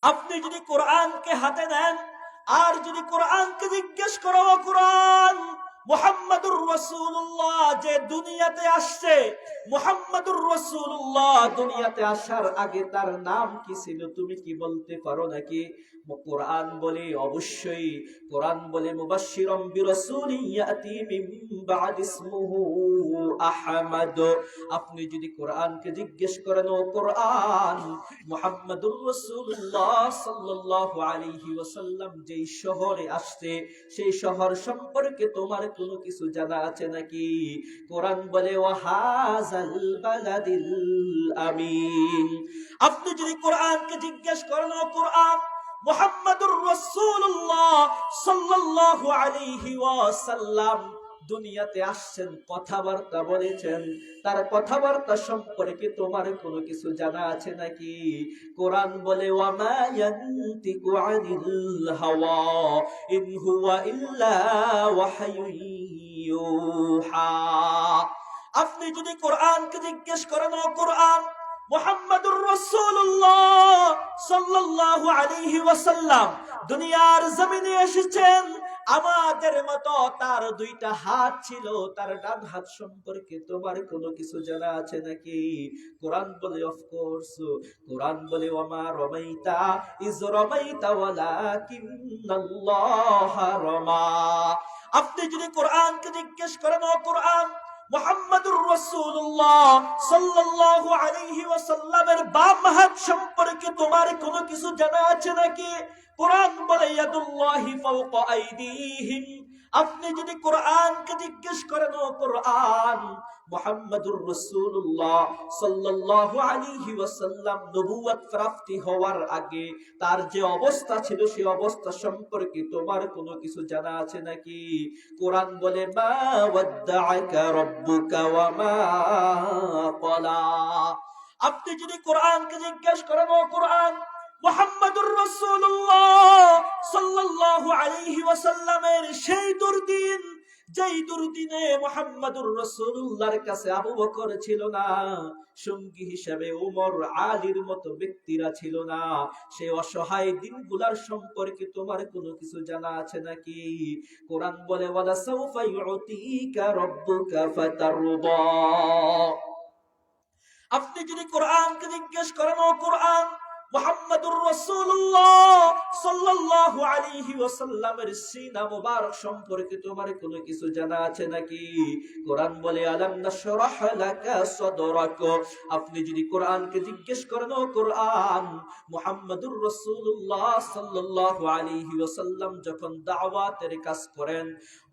আপনি যদি কোরআনকে হাতে নেন আর যদি কোরআনকে জিজ্ঞেস করো, কোরআন মুহাম্মাদুর রাসূলুল্লাহ যে দুনিয়াতে আসছে, মুহাম্মাদুর রাসূলুল্লাহ দুনিয়াতে আসার আগে তার নাম কি ছিল তুমি কি বলতে পারো নাকি? কোরআন বলে অবশ্যই, কোরআন বলে মুবাশশিরাম বিরাসূলিন ইয়াতি মিন বা'দি ইসমুহু আহমদ। আপনি যদি কোরআনকে জিজ্ঞেস করেন, ও কোরআন মুহাম্মাদুর রাসূলুল্লাহ সাল্লাল্লাহু আলাইহি ওয়াসাল্লাম যেই শহরে আসছে সেই শহর সম্পর্কে তোমার কোনো কিছু জানা আছে নাকি? কোরআন বলে ওয়াহাযাল বালাদিল আমিন। আপনি যদি কোরআনকে জিজ্ঞেস করেন, ও কোরআন মুহাম্মাদুর রাসূলুল্লাহ সাল্লাল্লাহু আলাইহি ওয়াসাল্লাম দুনিয়াতে আসছেন, কথাবার্তা বলেছেন, তার কথাবার্তা সম্পর্কে তোমার কোনো কিছু জানা আছে নাকি? কোরআন বলে ওয়ামা ইয়ানতিকু আনিল হাওয়া ইন হুয়া ইল্লা ওয়াহয়ুন ইউহা। আপনি যদি কোরআনকে জিজ্ঞেস করেন, ও কোরআন মুহাম্মাদুর রাসূলুল্লাহ সাল্লাল্লাহু আলাইহি ওয়াসাল্লাম দুনিয়ার জমিনে এসেছেন, আমাদের মতো তার দুইটা হাত ছিল, তার ডান হাত সম্পর্কে তোমার কোনো কিছু জানা আছে নাকি? কোরআন বলে অফ কোর্স। কোরআন বলে ওয়ামা রামাইতা ইজ রামাইতা ওয়ালাকিন্নাল্লাহ রামা। আপনি যদি কোরআনকে জিজ্ঞেস করেন, ও কোরআন মুহাম্মাদুর রাসূলুল্লাহ সাল্লাল্লাহু আলাইহি ওয়াসাল্লামের বাম হাত সম্পর্কে তোমার কোনো কিছু জানা আছে নাকি? কোরআন বলে ইয়াদুল্লাহি ফাওকা আইদিহিম। আপনি যদি কোরআনকে জিজ্ঞেস করেন, ও কোরআন মুহাম্মাদুর রাসূলুল্লাহ সাল্লাল্লাহু আলাইহি ওয়াসাল্লাম নবুয়ত প্রাপ্তি হওয়ার আগে তার যে অবস্থা ছিল সেই অবস্থা সম্পর্কে তোমার কোনো কিছু জানা আছে নাকি? কোরআন বলে মা ওয়াদ্দাআকা রাব্বুকা ওয়া মা ক্বালা। আপনি যদি কোরআনকে জিজ্ঞেস করেন, ও কোরআন মুহাম্মাদুর রাসূলুল্লাহ সাল্লাল্লাহু আলাইহি ওয়াসাল্লামের সেই দুর্দিন যেই দুর্দিনে মুহাম্মাদুর রাসূলুল্লাহর কাছে আবু বকর ছিল না, সঙ্গী হিসেবে ওমর আলীর মতো ব্যক্তিরা ছিল না, সেই অসহায় দিনগুলার সম্পর্কে তোমার কোনো কিছু জানা আছে নাকি? কোরআন বলে ওয়ালা সাউফা ইউতিকা রাব্বুকা ফাতারদা। আপনি যদি কোরআনকে জিজ্ঞেস করেন, ও কোরআন মুহাম্মাদুর রাসূলুল্লাহ সাল্লাল্লাহু আলাইহি ওয়াসাল্লামের সিনা মুবারক সম্পর্কে তোমার কোনো কিছু জানা আছে নাকি? কোরআন বলে আলাম নাশরাহ লাকা সাদরাক। আপনি যদি কোরআনকে জিজ্ঞেস করেন, ও কোরআন মুহাম্মাদুর রাসূলুল্লাহ সাল্লাল্লাহু আলাইহি ওয়াসাল্লাম যখন দাওয়াতের কাজ করেন,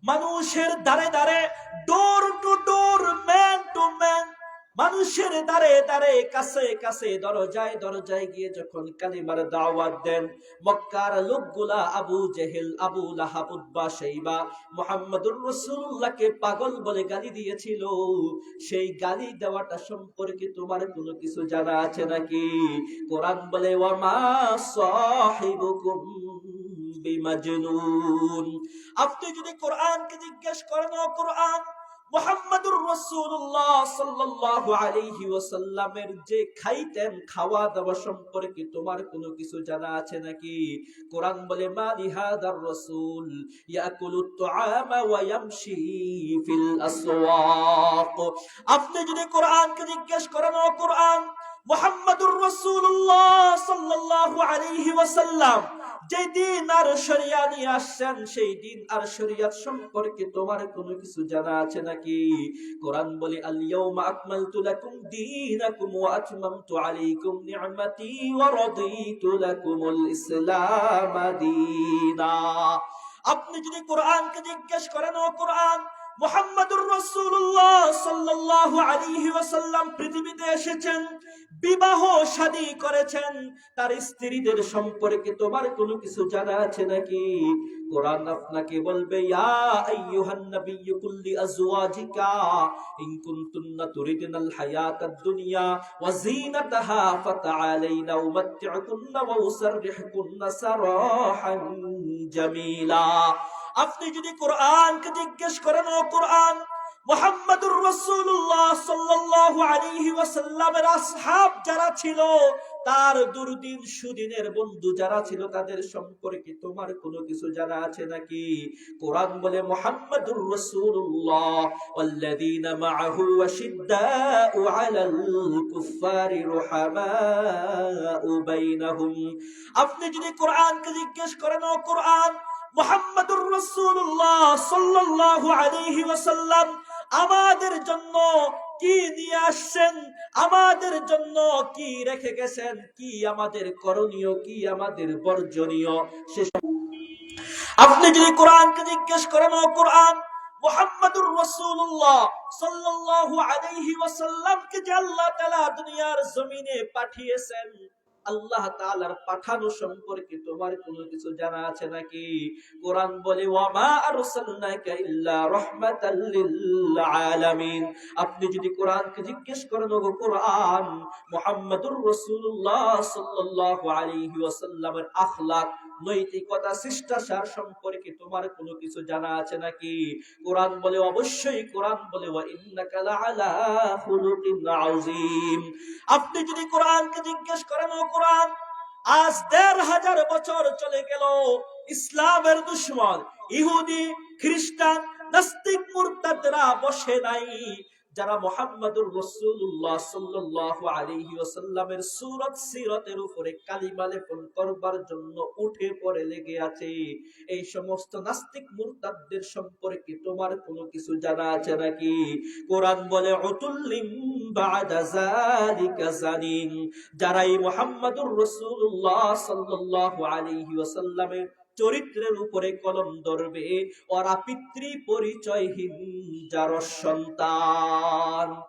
মানুষের দ্বারে দ্বারে, door to door, man to man, মানুষের দ্বারে দ্বারে, কাছে কাছে, দরজায় দরজায় গিয়ে যখন কালিমার দাওয়াত দেন, মক্কার লোকগুলা আবু জেহেল, আবু লাহাব, উতবা, শাইবা মুহাম্মাদুর রাসূলুল্লাহকে পাগল বলে গালি দিয়েছিল, সেই গালি দেওয়াটা সম্পর্কে তোমার কোনো কিছু জানা আছে নাকি? কোরআন বলে ওয়ামা সাহিবুকুম বিমাজনুন। আপনি যদি কোরআনকে জিজ্ঞেস করেন, ও কোরআন মুহাম্মাদুর রাসূলুল্লাহ সাল্লাল্লাহু আলাইহি ওয়াসাল্লামের যে খাইতেন খাওয়া দাওয়া সম্পর্কে তোমার কোনো কিছু জানা আছে নাকি? কোরআন বলে মা লিহাদার রাসূল ইয়াকুলুত তুআমা ওয়া ইয়ামশি ফিল আসওয়াক। আপনি যদি কোরআনকে জিজ্ঞেস করেন, ও কোরআন মুহাম্মাদুর রাসূলুল্লাহ সাল্লাল্লাহু আলাইহি ওয়াসাল্লাম যে দিন আর শরিয়া নিয়ে আসছেন সেই দিন আর শরিয়ত সম্পর্কে তোমার কোনো কিছু জানা আছে নাকি? কোরআন বলে আল ইয়াউমা আকমালতু লাকুম দীনাকুম ওয়া আতমামতু আলাইকুম নি'মাতি ওয়া রাদিতু লাকুমুল ইসলাম দীনা। আপনি যদি কোরআনকে জিজ্ঞেস করেন, ও কোরআন মুহাম্মাদুর রাসূলুল্লাহ সাল্লাল্লাহু আলাইহি ওয়াসাল্লাম পৃথিবীতে এসেছেন, বিবাহ শাদী করেছেন, তার স্ত্রীদের সম্পর্কে তোমার কোনো কিছু জানা আছে নাকি? কোরআন আপনাকে বলবে ইয়া আইয়ুহান নাবিয়্যু কুল্লি আজওয়াজিকা ইন কুনতুন্না তুরিদনাল হায়াতাদ দুনিয়া ওয়া যিনাতাহা ফাতাআলাইনা উমাত্তি'কুন্না ওয়া উসাররিহুকুন্না সারাহান জামিলা। আপনি যদি কোরআনকে জিজ্ঞেস করেন, ও কোরআন মুহাম্মাদুর রাসূলুল্লাহ সাল্লাল্লাহু আলাইহি ওয়াসাল্লামের আসহাব যারা ছিল তার দুর্দিন সুদিনের বন্ধু যারা ছিল তাদের সম্পর্কে তোমার কোনো কিছু জানা আছে নাকি? কোরআন বলে মুহাম্মাদুর রাসূলুল্লাহ ওয়াল্লাযীনা মাআহু আশিদ্দাউ আলাল কুফফারি রুহামাউ বাইনাহুম। আপনি যদি কোরআনকে জিজ্ঞেস করেন, ও কোরআন, মুহাম্মাদুর রাসূলুল্লাহ সাল্লাল্লাহু আলাইহি ওয়াসাল্লাম আমাদের জন্য কি নিয়ে আসছেন, আমাদের জন্য কি রেখে গেছেন, কি আমাদের করণীয়, কি আমাদের বর্জনীয়, আপনি যদি কোরআনকে জিজ্ঞেস করেন, ও কোরআন, মুহাম্মাদুর রাসূলুল্লাহ সাল্লাল্লাহু আলাইহি ওয়াসাল্লামকে যে আল্লাহ তাআলা দুনিয়ার জমিনে পাঠিয়েছেন, আল্লাহ তাআলার পাঠানো সম্পর্কে তোমার কোনো কিছু জানা আছে নাকি? কোরআন বলে ওয়া মা আরসালনাকা ইল্লা রাহমাতাল লিল আলামিন। আপনি যদি কোরআনকে জিজ্ঞেস করেন, ও কোরআন, মুহাম্মাদুর রাসূলুল্লাহ সাল্লাল্লাহু আলাইহি ওয়াসাল্লামের আখলাক, নৈতিকতা, শিষ্টাচার সম্পর্কে তোমার কোনো কিছু জানা আছে নাকি? কোরআন বলে অবশ্যই। কোরআন বলে ওয়া ইন্নাকা লাআলা খুলুকিন আযীম। আপনি যদি কোরআনকে জিজ্ঞেস করেন, ও কোরআন, আজ ১৫০০ বছর চলে গেল, ইসলামের দুশমন ইহুদি, খ্রিস্টান, নাস্তিক, মুরতাদরা বসে নাই, যারা মুহাম্মাদুর রাসূলুল্লাহ সাল্লাল্লাহু আলাইহি ওয়াসাল্লামের সুরত সিরতের উপরে কালিমা লেপন করবার জন্য উঠে পড়ে লেগে আছে, এই সমস্ত নাস্তিক মুরতাদদের সম্পর্কে তোমার কোনো কিছু জানা আছে নাকি? কোরআন বলে উতুল্লিম বাদা যালিকা জানিন। যারা এই মুহাম্মাদুর রাসূলুল্লাহ সাল্লাল্লাহু আলাইহি ওয়াসাল্লামের চরিত্রের উপরে কলম ধরবে, ওরা পিতৃ পরিচয়হীন যার সন্তান।